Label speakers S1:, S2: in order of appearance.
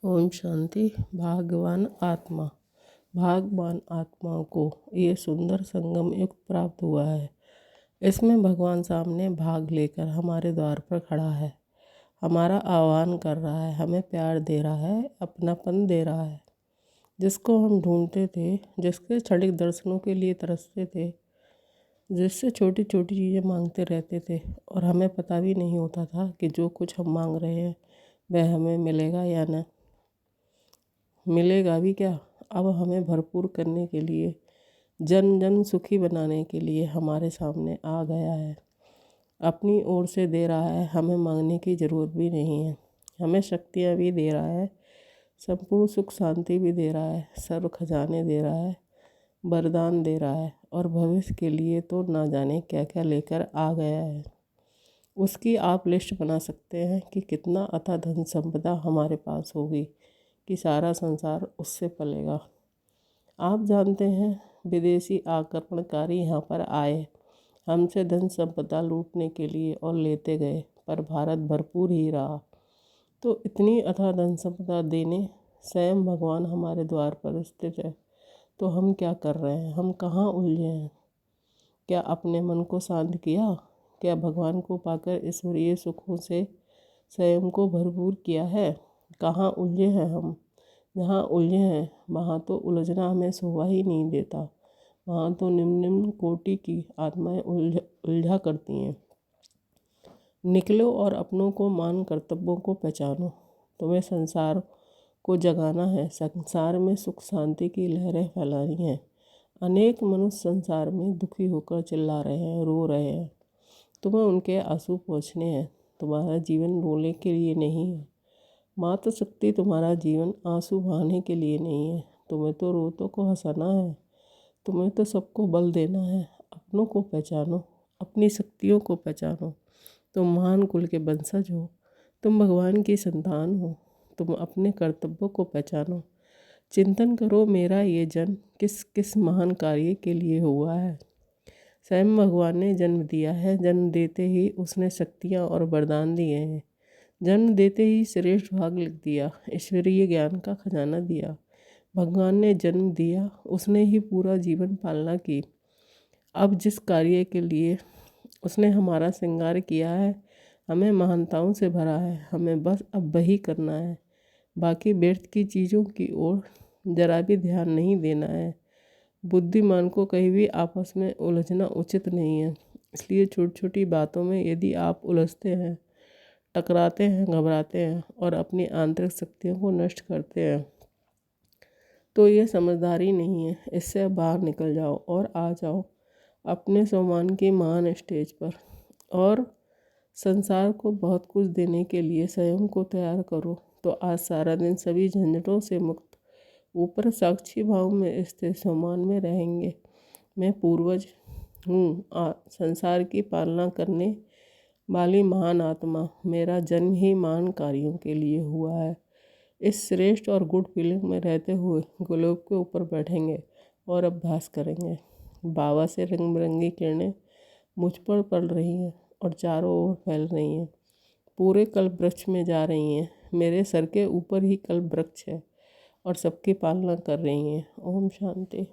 S1: ओम शांति। भागवान आत्माओं को ये सुंदर संगम युग प्राप्त हुआ है। इसमें भगवान सामने भाग लेकर हमारे द्वार पर खड़ा है, हमारा आह्वान कर रहा है, हमें प्यार दे रहा है, अपनापन दे रहा है। जिसको हम ढूंढते थे, जिसके क्षणिक दर्शनों के लिए तरसते थे, जिससे छोटी छोटी चीज़ें मांगते रहते थे और हमें पता भी नहीं होता था कि जो कुछ हम मांग रहे हैं वह हमें मिलेगा या न मिलेगा भी क्या। अब हमें भरपूर करने के लिए, जन जन सुखी बनाने के लिए हमारे सामने आ गया है, अपनी ओर से दे रहा है। हमें मांगने की ज़रूरत भी नहीं है, हमें शक्तियाँ भी दे रहा है, संपूर्ण सुख शांति भी दे रहा है, सर्व खजाने दे रहा है, वरदान दे रहा है और भविष्य के लिए तो ना जाने क्या क्या लेकर आ गया है। उसकी आप लिस्ट बना सकते हैं कि कितना अथाह धन संपदा हमारे पास होगी कि सारा संसार उससे पलेगा। आप जानते हैं, विदेशी आक्रमणकारी यहाँ पर आए, हमसे धन संपदा लूटने के लिए और लेते गए, पर भारत भरपूर ही रहा। तो इतनी अथाह धन संपदा देने स्वयं भगवान हमारे द्वार पर स्थित है, तो हम क्या कर रहे हैं? हम कहाँ उलझे हैं? क्या अपने मन को शांत किया? क्या भगवान को पाकर ईश्वरीय सुखों से स्वयं को भरपूर किया है? कहाँ उलझे हैं हम? जहाँ उलझे हैं वहाँ तो उलझना हमें शोभा ही नहीं देता। वहाँ तो निम्न निम्न कोटि की आत्माएं उलझा करती हैं। निकलो और अपनों को मान कर्तव्यों को पहचानो। तुम्हें संसार को जगाना है, संसार में सुख शांति की लहरें फैलानी है। अनेक मनुष्य संसार में दुखी होकर चिल्ला रहे हैं, रो रहे हैं। तुम्हें उनके आंसू पोंछने हैं। तुम्हारा जीवन रोने के लिए नहीं है, मातृ शक्ति तुम्हारा जीवन आंसू बहाने के लिए नहीं है। तुम्हें तो रोतों को हंसाना है, तुम्हें तो सबको बल देना है। अपनों को पहचानो, अपनी शक्तियों को पहचानो। तुम महान कुल के वंशज हो, तुम भगवान की संतान हो। तुम अपने कर्तव्यों को पहचानो। चिंतन करो, मेरा ये जन्म किस किस महान कार्य के लिए हुआ है। स्वयं भगवान ने जन्म दिया है, जन्म देते ही उसने शक्तियाँ और वरदान दिए हैं। जन्म देते ही श्रेष्ठ भाग लिख दिया, ईश्वरीय ज्ञान का खजाना दिया। भगवान ने जन्म दिया, उसने ही पूरा जीवन पालना की। अब जिस कार्य के लिए उसने हमारा श्रृंगार किया है, हमें महानताओं से भरा है, हमें बस अब वही करना है। बाकी व्यर्थ की चीज़ों की ओर जरा भी ध्यान नहीं देना है। बुद्धिमान को कहीं भी आपस में उलझना उचित नहीं है। इसलिए छोटी छोटी बातों में यदि आप उलझते हैं, टकराते हैं, घबराते हैं और अपनी आंतरिक शक्तियों को नष्ट करते हैं, तो ये समझदारी नहीं है। इससे बाहर निकल जाओ और आ जाओ अपने सम्मान की महान स्टेज पर और संसार को बहुत कुछ देने के लिए स्वयं को तैयार करो। तो आज सारा दिन सभी झंझटों से मुक्त ऊपर साक्षी भाव में स्थित सम्मान में रहेंगे। मैं पूर्वज हूँ, संसार की पालना करने वाली महान आत्मा। मेरा जन्म ही महान कार्यों के लिए हुआ है। इस श्रेष्ठ और गुड फीलिंग में रहते हुए गोलोक के ऊपर बैठेंगे और अभ्यास करेंगे। बाबा से रंग बिरंगी किरणें मुझ पर पड़ रही हैं और चारों ओर फैल रही हैं, पूरे कल्प वृक्ष में जा रही हैं। मेरे सर के ऊपर ही कल्प वृक्ष है और सबकी पालना कर रही हैं। ओम शांति।